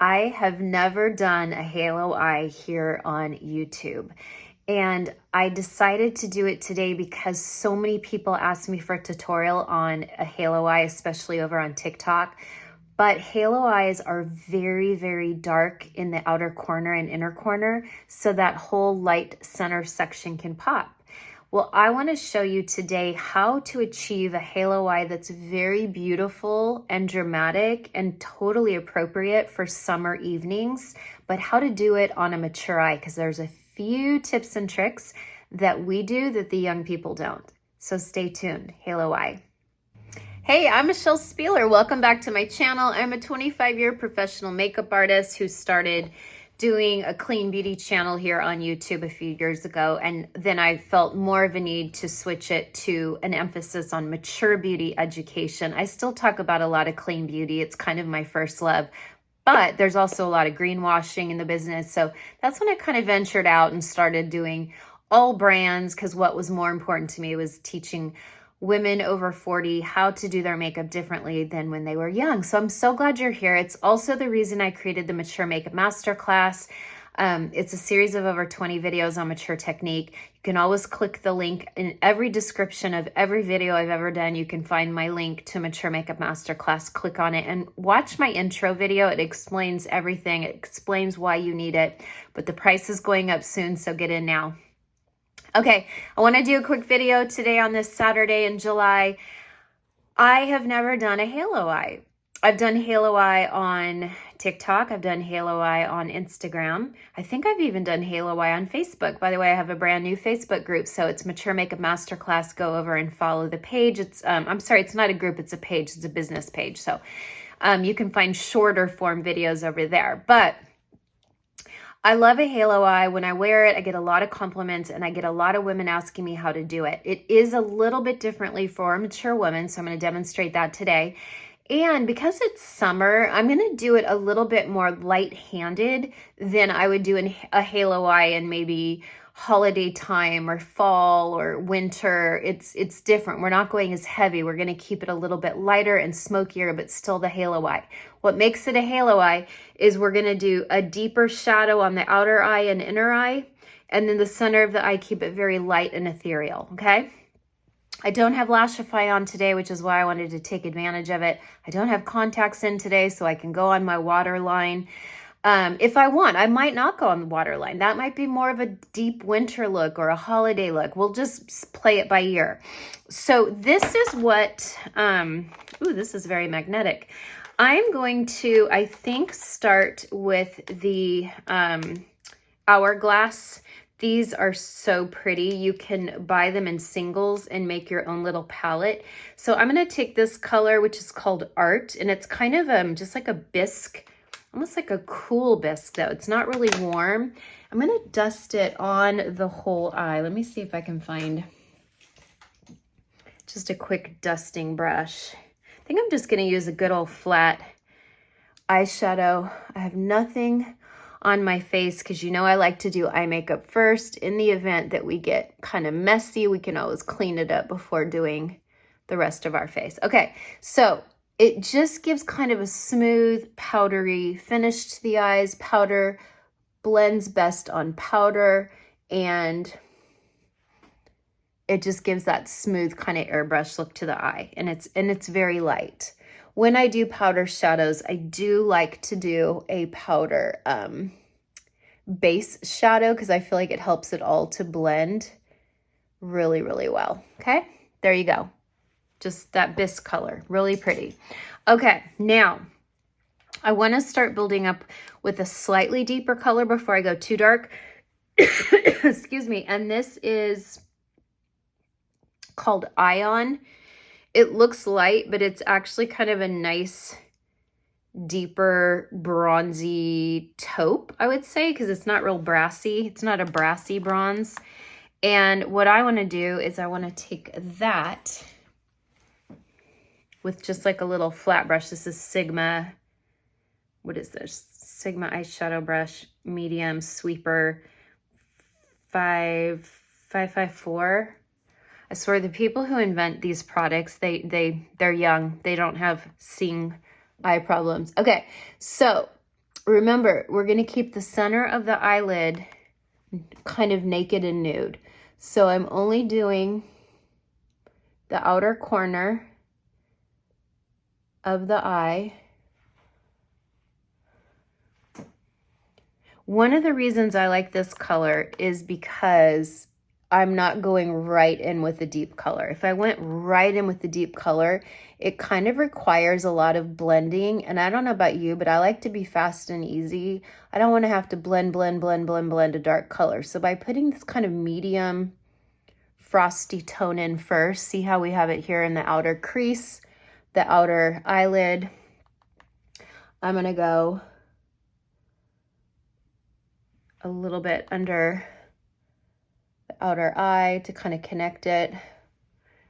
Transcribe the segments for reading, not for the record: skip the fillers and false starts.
I have never done a halo eye here on YouTube. And I decided to do it today because so many people asked me for a tutorial on a halo eye, especially over on TikTok. But halo eyes are very, very dark in the outer corner and inner corner, so that whole light center section can pop. Well, I want to show you today how to achieve a halo eye that's very beautiful and dramatic and totally appropriate for summer evenings, but how to do it on a mature eye, because there's a few tips and tricks that we do that the young people don't. So stay tuned. Halo eye. Hey, I'm Michelle Spieler. Welcome back to my channel. I'm a 25-year professional makeup artist who started doing a clean beauty channel here on YouTube a few years ago, and then I felt more of a need to switch it to an emphasis on mature beauty education. I still talk about a lot of clean beauty. It's kind of my first love, but there's also a lot of greenwashing in the business. So that's when I kind of ventured out and started doing all brands, because what was more important to me was teaching women over 40 how to do their makeup differently than when they were young. So I'm so glad you're here. It's also the reason I created the Mature Makeup Masterclass. It's a series of over 20 videos on mature technique. You can always click the link in every description of every video I've ever done. You can find my link to Mature Makeup Masterclass. Click on it and watch my intro video. It explains everything. It explains why you need it, but the price is going up soon, so get in now. Okay, I want to do a quick video today on this Saturday in July. I have never done a halo eye. I've done halo eye on TikTok. I've done halo eye on Instagram. I think I've even done halo eye on Facebook. By the way, I have a brand new Facebook group, so it's Mature Makeup Masterclass. Go over and follow the page. It's I'm sorry, it's not a group, it's a page. It's a business page. So you can find shorter form videos over there. But I love a halo eye. When I wear it, I get a lot of compliments and I get a lot of women asking me how to do it. It is a little bit differently for a mature woman, so I'm going to demonstrate that today. And because it's summer, I'm going to do it a little bit more light-handed than I would do a halo eye in maybe holiday time or fall or winter. It's different. We're not going as heavy. We're going to keep it a little bit lighter and smokier, but still the halo eye. What makes it a halo eye is we're going to do a deeper shadow on the outer eye and inner eye, and then the center of the eye, keep it very light and ethereal, okay? I don't have Lashify on today, which is why I wanted to take advantage of it. I don't have contacts in today, so I can go on my waterline. If I want, I might not go on the waterline. That might be more of a deep winter look or a holiday look. We'll just play it by ear. So this is what, ooh, this is very magnetic. I'm going to, I think, start with the Hourglass. These are so pretty. You can buy them in singles and make your own little palette. So I'm going to take this color, which is called Art, and it's kind of just like a bisque, almost like a cool bisque though. It's not really warm. I'm going to dust it on the whole eye. Let me see if I can find just a quick dusting brush. I think I'm just going to use a good old flat eyeshadow. I have nothing on my face because you know I like to do eye makeup first. In the event that we get kind of messy, we can always clean it up before doing the rest of our face. Okay, so it just gives kind of a smooth, powdery finish to the eyes. Powder blends best on powder, and it just gives that smooth kind of airbrush look to the eye, and it's very light. When I do powder shadows, I do like to do a powder base shadow because I feel like it helps it all to blend really, really well. Okay, there you go. Just that bisque color, really pretty. Okay, now I want to start building up with a slightly deeper color before I go too dark. Excuse me. And this is called Ion. It looks light, but it's actually kind of a nice, deeper, bronzy taupe, I would say, because it's not real brassy. It's not a brassy bronze. And what I want to do is I want to take that with just like a little flat brush. This is Sigma, what is this? Sigma eyeshadow brush, medium sweeper 554. I swear the people who invent these products, they're young. They don't have seeing eye problems. Okay, so Remember, we're going to keep the center of the eyelid kind of naked and nude. So I'm only doing the outer corner of the eye. One of the reasons I like this color is because I'm not going right in with a deep color. If I went right in with the deep color, it kind of requires a lot of blending. And I don't know about you, but I like to be fast and easy. I don't want to have to blend a dark color. So by putting this kind of medium frosty tone in first, see how we have it here in the outer crease, the outer eyelid. I'm going to go a little bit under the outer eye to kind of connect it.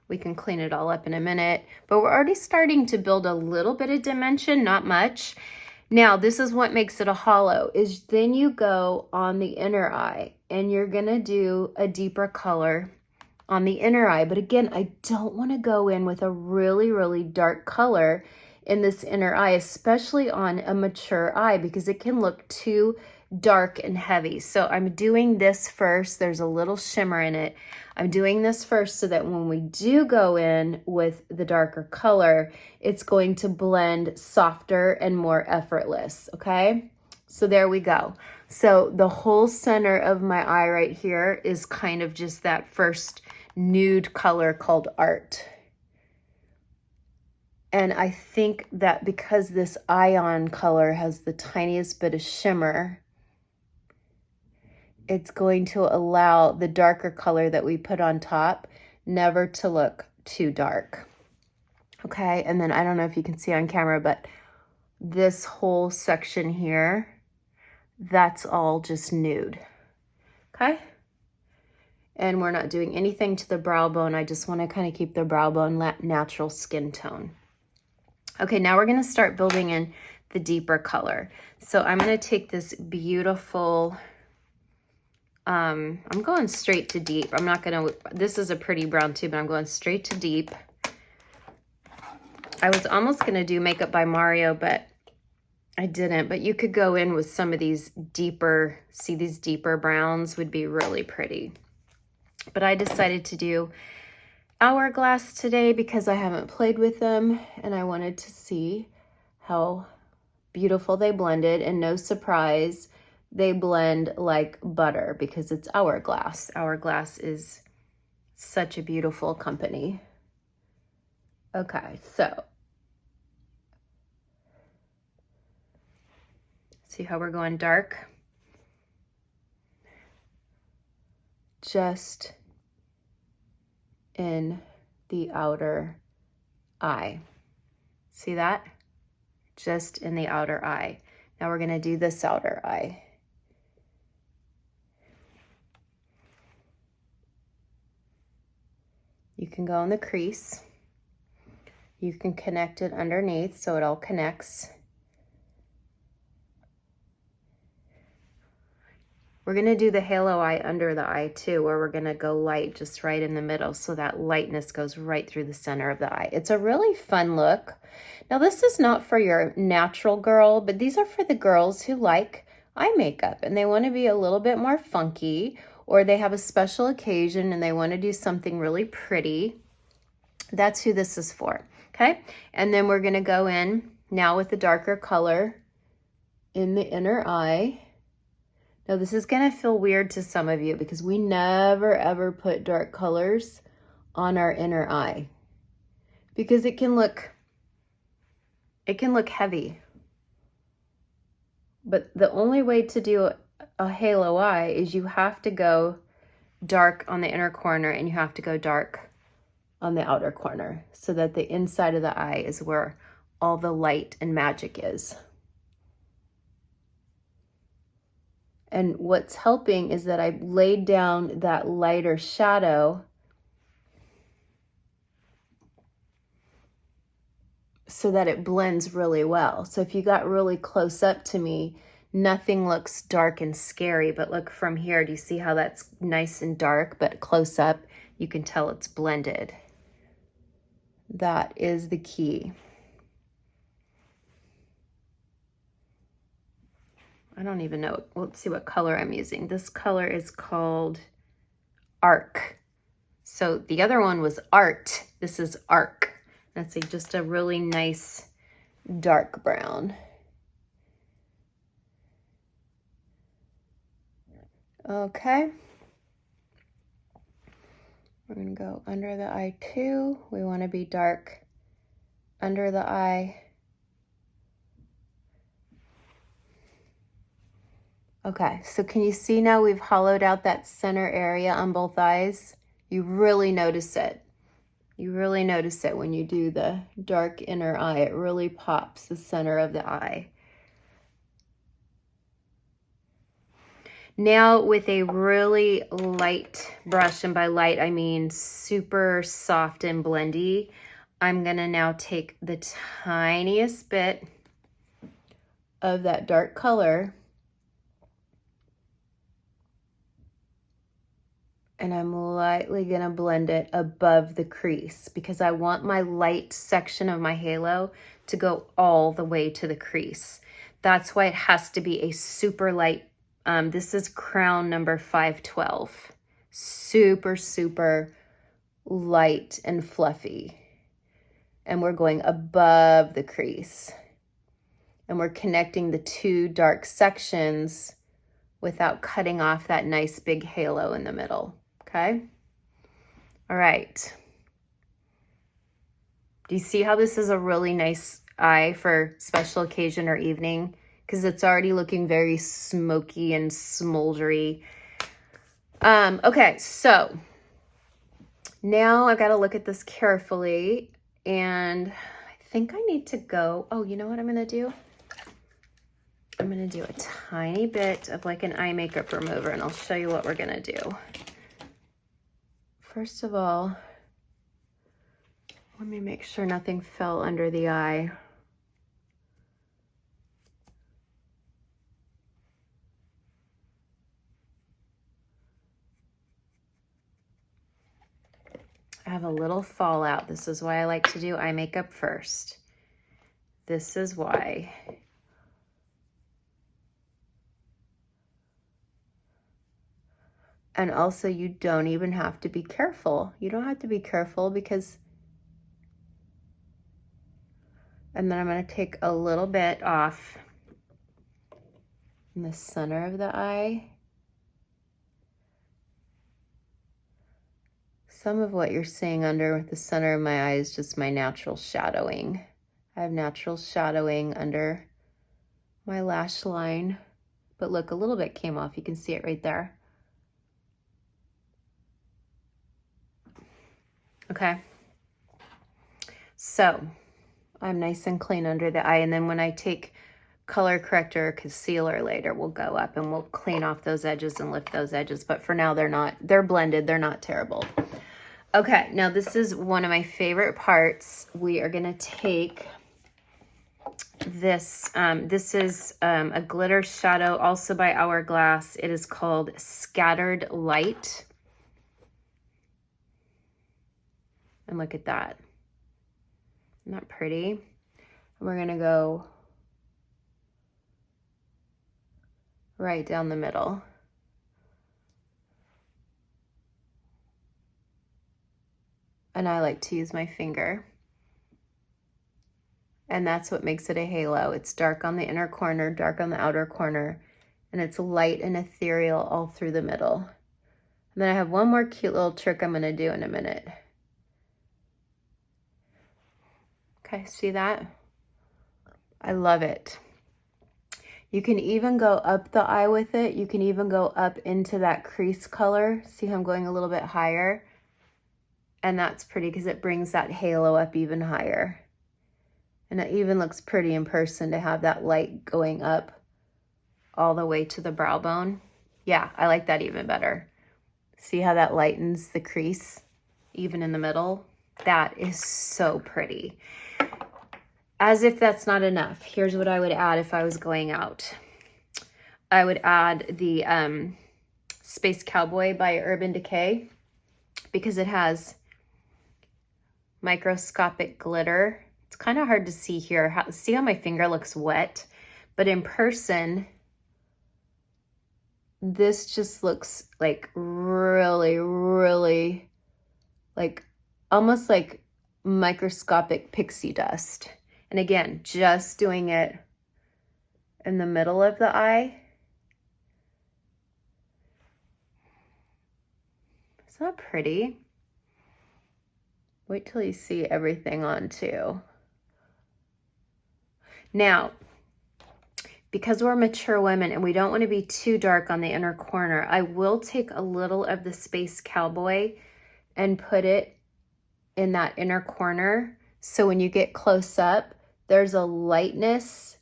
We can clean it all up in a minute, but we're already starting to build a little bit of dimension, not much. Now, this is what makes it a hollow, is then you go on the inner eye and you're gonna do a deeper color on the inner eye. But again, I don't wanna go in with a really, really dark color in this inner eye, especially on a mature eye, because it can look too dark and heavy. So I'm doing this first. There's a little shimmer in it. I'm doing this first so that when we do go in with the darker color, it's going to blend softer and more effortless, okay? So there we go. So the whole center of my eye right here is kind of just that first nude color called Art. And I think that because this ion color has the tiniest bit of shimmer, it's going to allow the darker color that we put on top never to look too dark. Okay, and then I don't know if you can see on camera, but this whole section here, that's all just nude. Okay? And we're not doing anything to the brow bone. I just want to kind of keep the brow bone natural skin tone. Okay, now we're going to start building in the deeper color. So I'm going to take this beautiful, I'm going straight to deep. I'm not going to, this is a pretty brown too, but I'm going straight to deep. I was almost going to do Makeup by Mario, but I didn't. But you could go in with some of these deeper, see these deeper browns would be really pretty. But I decided to do Hourglass today because I haven't played with them and I wanted to see how beautiful they blended, and no surprise, they blend like butter because it's Hourglass. Hourglass is such a beautiful company. Okay, so see how we're going dark? Just in the outer eye. See that? Just in the outer eye. Now we're going to do this outer eye. You can go in the crease. You can connect it underneath so it all connects. We're going to do the halo eye under the eye too, where we're going to go light just right in the middle so that lightness goes right through the center of the eye. It's a really fun look. Now this is not for your natural girl, but these are for the girls who like eye makeup and they want to be a little bit more funky, or they have a special occasion and they want to do something really pretty. That's who this is for, okay? And then we're going to go in now with the darker color in the inner eye. Now this is going to feel weird to some of you because we never ever put dark colors on our inner eye because it can look heavy. But the only way to do a halo eye is you have to go dark on the inner corner and you have to go dark on the outer corner so that the inside of the eye is where all the light and magic is. And what's helping is that I laid down that lighter shadow so that it blends really well. So if you got really close up to me, nothing looks dark and scary, but look from here, do you see how that's nice and dark, but close up, you can tell it's blended. That is the key. I don't even know. Let's see what color I'm using. This color is called Arc. So the other one was Art. This is Arc. That's just a really nice dark brown. Okay. We're going to go under the eye too. We want to be dark under the eye. Okay, so can you see now we've hollowed out that center area on both eyes? You really notice it. You really notice it when you do the dark inner eye. It really pops the center of the eye. Now with a really light brush, and by light I mean super soft and blendy, I'm gonna now take the tiniest bit of that dark color and I'm lightly gonna blend it above the crease because I want my light section of my halo to go all the way to the crease. That's why it has to be a super light. This is crown number 512. Super, super light and fluffy. And we're going above the crease. And we're connecting the two dark sections without cutting off that nice big halo in the middle. Okay? All right. Do you see how this is a really nice eye for special occasion or evening? Because it's already looking very smoky and smoldery. Okay, so now I got to look at this carefully, and I think I need to go. Oh, you know what I'm going to do? I'm going to do a tiny bit of like an eye makeup remover, and I'll show you what we're going to do. First of all, let me make sure nothing fell under the eye. I have a little fallout. This is why I like to do eye makeup first. This is why. And also you don't even have to be careful. You don't have to be careful because, and then I'm going to take a little bit off in the center of the eye. Some of what you're seeing under the center of my eye is just my natural shadowing. I have natural shadowing under my lash line, but look, a little bit came off. You can see it right there. Okay. So I'm nice and clean under the eye, and then when I take color corrector or concealer later, we'll go up and we'll clean off those edges and lift those edges. But for now, they're blended. They're not terrible. Okay, now this is one of my favorite parts. We are going to take this. This is a glitter shadow, also by Hourglass. It is called Scattered Light. And look at that. Isn't that pretty? We're going to go right down the middle. And I like to use my finger. And that's what makes it a halo. It's dark on the inner corner, dark on the outer corner, and it's light and ethereal all through the middle. And then I have one more cute little trick I'm going to do in a minute. Okay, see that? I love it. You can even go up the eye with it. You can even go up into that crease color. See how I'm going a little bit higher? And that's pretty because it brings that halo up even higher. And it even looks pretty in person to have that light going up all the way to the brow bone. Yeah, I like that even better. See how that lightens the crease even in the middle? That is so pretty. As if that's not enough, here's what I would add if I was going out. I would add the Space Cowboy by Urban Decay because it has microscopic glitter. It's kind of hard to see here. See how my finger looks wet? But in person, this just looks like really, really like almost like microscopic pixie dust. And again, just doing it in the middle of the eye. It's not pretty. Wait till you see everything on too. Now, because we're mature women and we don't want to be too dark on the inner corner, I will take a little of the Space Cowboy and put it in that inner corner. So when you get close up, there's a lightness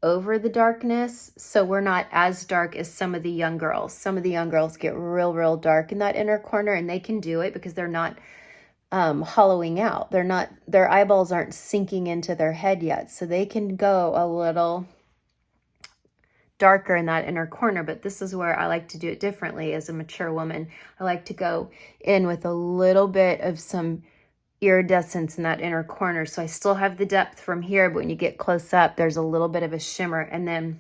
over the darkness. So we're not as dark as some of the young girls. Some of the young girls get real, real dark in that inner corner, and they can do it because they're not hollowing out. Their eyeballs aren't sinking into their head yet. So they can go a little darker in that inner corner, but this is where I like to do it differently as a mature woman. I like to go in with a little bit of some iridescence in that inner corner. So I still have the depth from here, but when you get close up, there's a little bit of a shimmer. And then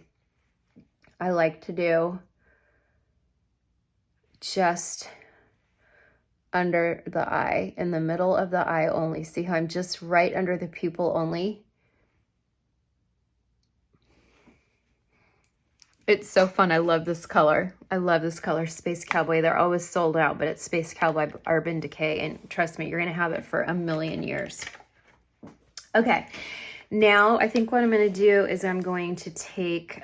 I like to do just under the eye, in the middle of the eye only. See how I'm just right under the pupil only? It's so fun. I love this color. I love this color, Space Cowboy. They're always sold out, but it's Space Cowboy Urban Decay. And trust me, you're going to have it for a million years. Okay. Now, I think what I'm going to do is I'm going to take,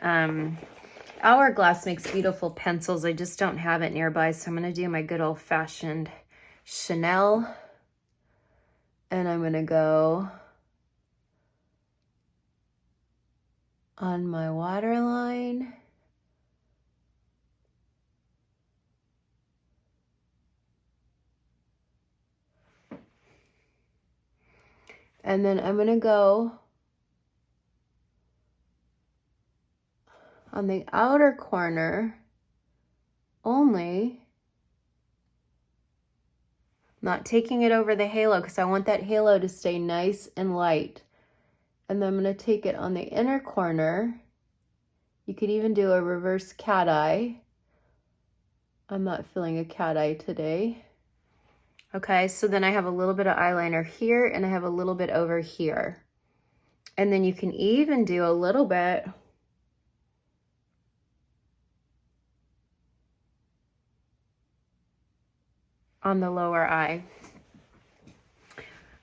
Hourglass makes beautiful pencils. I just don't have it nearby. So I'm going to do my good old fashioned Chanel. And I'm going to go on my waterline. And then I'm going to go on the outer corner only, not taking it over the halo because I want that halo to stay nice and light. And then I'm going to take it on the inner corner. You could even do a reverse cat eye. I'm not feeling a cat eye today. Okay, so then I have a little bit of eyeliner here and I have a little bit over here. And then you can even do a little bit on the lower eye.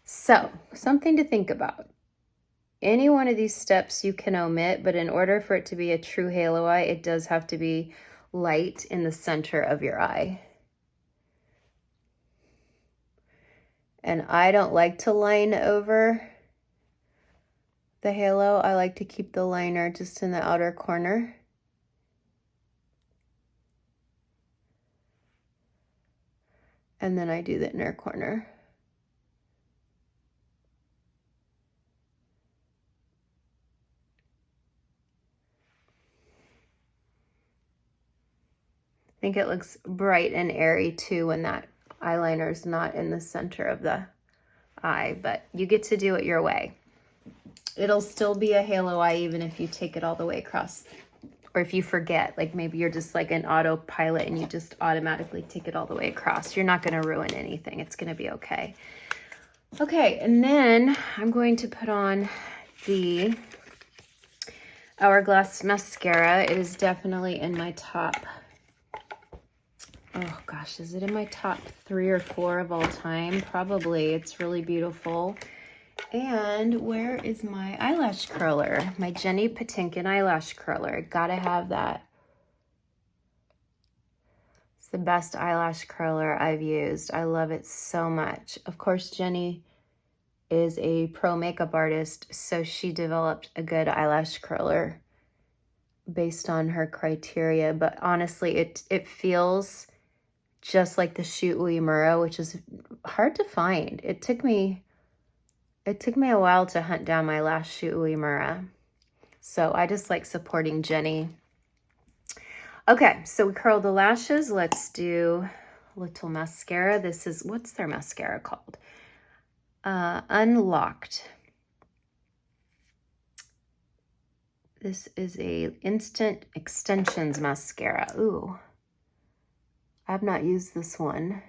So, something to think about. Any one of these steps you can omit, but in order for it to be a true halo eye, it does have to be light in the center of your eye. And I don't like to line over the halo. I like to keep the liner just in the outer corner. And then I do the inner corner. I think it looks bright and airy too when that eyeliner is not in the center of the eye, but you get to do it your way. It'll still be a halo eye even if you take it all the way across, or if you forget, like maybe you're just like an autopilot and you just automatically take it all the way across. You're not going to ruin anything. It's going to be okay. Okay, and then I'm going to put on the Hourglass mascara. It is definitely in my top, oh gosh, is it in my top 3 or 4 of all time? Probably. It's really beautiful. And where is my eyelash curler? My Jenny Patinkin eyelash curler. Gotta have that. It's the best eyelash curler I've used. I love it so much. Of course, Jenny is a pro makeup artist, so she developed a good eyelash curler based on her criteria. But honestly, it feels just like the Shoot Uemura, which is hard to find. It took me a while to hunt down my last Shoot Uemura. So I just like supporting Jenny. Okay, so we curled the lashes. Let's do a little mascara. This is, what's their mascara called? Unlocked. This is a Instant Extensions mascara. Ooh, I've not used this one.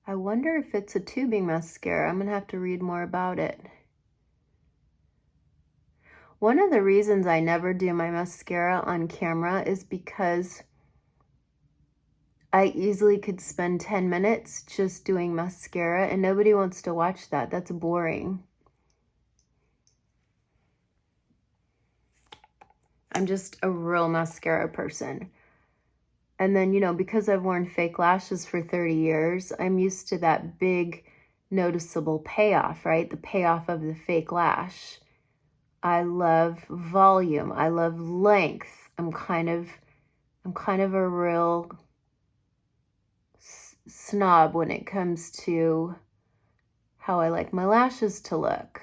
I wonder if it's a tubing mascara. I'm gonna have to read more about it. One of the reasons I never do my mascara on camera is because I easily could spend 10 minutes just doing mascara and nobody wants to watch that. That's boring. I'm just a real mascara person. And then, you know, because I've worn fake lashes for 30 years, I'm used to that big noticeable payoff, right? The payoff of the fake lash. I love volume. I love length. I'm kind of a real snob when it comes to how I like my lashes to look.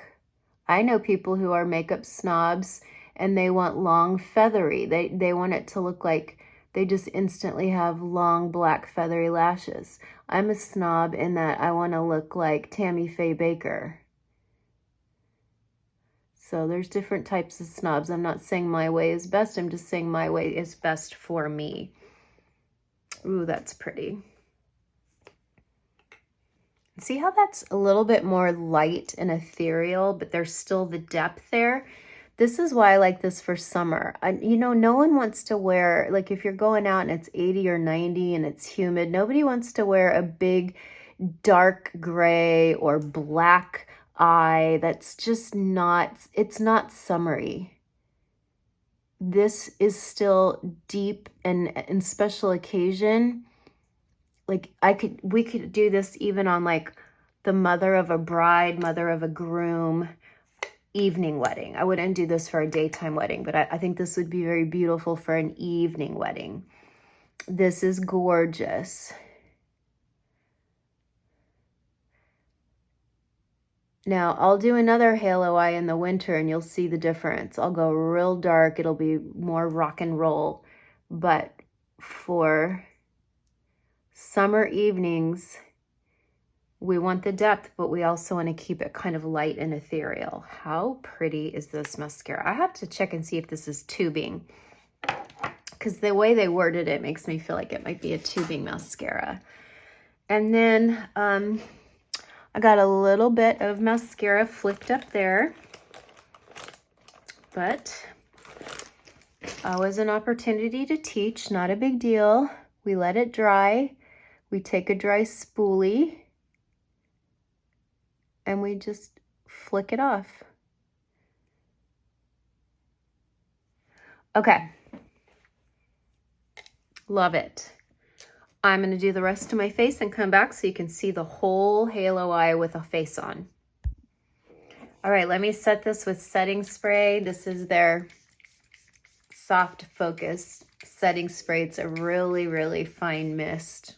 I know people who are makeup snobs and they want long feathery. They want it to look like they just instantly have long black feathery lashes. I'm a snob in that I want to look like Tammy Faye Baker. So there's different types of snobs. I'm not saying my way is best. I'm just saying my way is best for me. Ooh, that's pretty. See how that's a little bit more light and ethereal, but there's still the depth there. This is why I like this for summer. You know, no one wants to wear, like if you're going out and it's 80 or 90 and it's humid, nobody wants to wear a big dark gray or black eye. That's just not, it's not summery. This is still deep and in special occasion. Like we could do this even on like the mother of a bride, mother of a groom, evening wedding. I wouldn't do this for a daytime wedding, but I think this would be very beautiful for an evening wedding. This is gorgeous. Now, I'll do another halo eye in the winter and you'll see the difference. I'll go real dark. It'll be more rock and roll. But for summer evenings, we want the depth, but we also want to keep it kind of light and ethereal. How pretty is this mascara? I have to check and see if this is tubing, because the way they worded it makes me feel like it might be a tubing mascara. And then I got a little bit of mascara flicked up there, but always an opportunity to teach, not a big deal. We let it dry. We take a dry spoolie and we just flick it off. Okay. Love it. I'm going to do the rest of my face and come back so you can see the whole halo eye with a face on. All right, let me set this with setting spray. This is their soft focus setting spray. It's a really, really fine mist.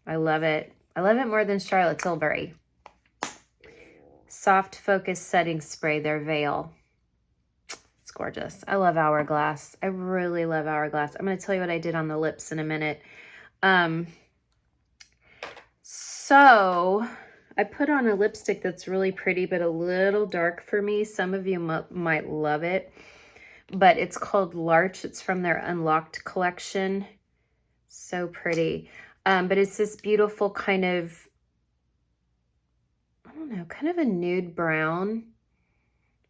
I love it. I love it more than Charlotte Tilbury. Soft focus setting spray, their Veil. It's gorgeous. I love Hourglass. I really love Hourglass. I'm going to tell you what I did on the lips in a minute. So I put on a lipstick that's really pretty, but a little dark for me. Some of you might love it, but it's called Larch. It's from their Unlocked collection. So pretty. But it's this beautiful kind of, I don't know, kind of a nude brown.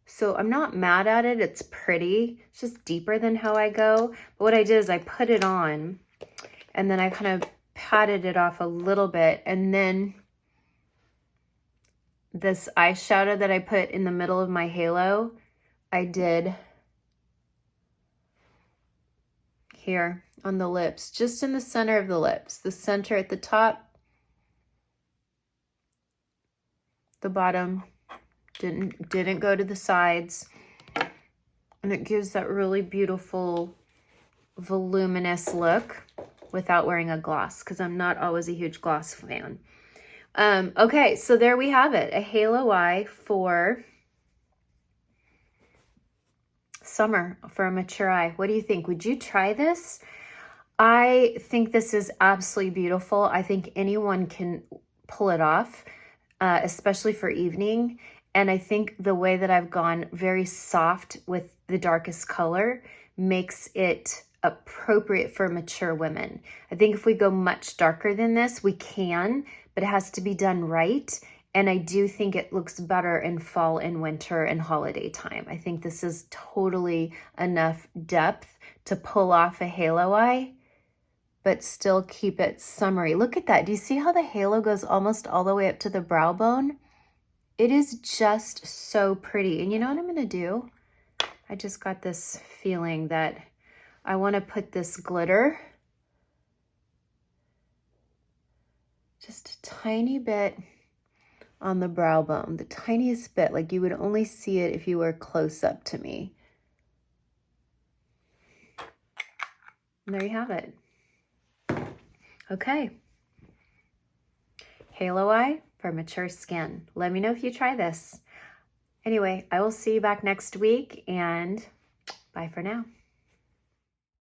So I'm not mad at it. It's pretty. It's just deeper than how I go. But what I did is I put it on and then I kind of patted it off a little bit. And then this eyeshadow that I put in the middle of my halo, I did here on the lips, just in the center of the lips, the center at the top, the bottom, didn't go to the sides. And it gives that really beautiful, voluminous look without wearing a gloss, because I'm not always a huge gloss fan. Okay, so there we have it, a halo eye for summer, for a mature eye. What do you think? Would you try this? I think this is absolutely beautiful. I think anyone can pull it off, especially for evening. And I think the way that I've gone very soft with the darkest color makes it appropriate for mature women. I think if we go much darker than this, we can, but it has to be done right. And I do think it looks better in fall and winter and holiday time. I think this is totally enough depth to pull off a halo eye, but still keep it summery. Look at that. Do you see how the halo goes almost all the way up to the brow bone? It is just so pretty. And you know what I'm gonna do? I just got this feeling that I wanna put this glitter just a tiny bit on the brow bone, the tiniest bit, like you would only see it if you were close up to me. And there you have it. Okay. Halo eye for mature skin. Let me know if you try this. Anyway, I will see you back next week, and bye for now.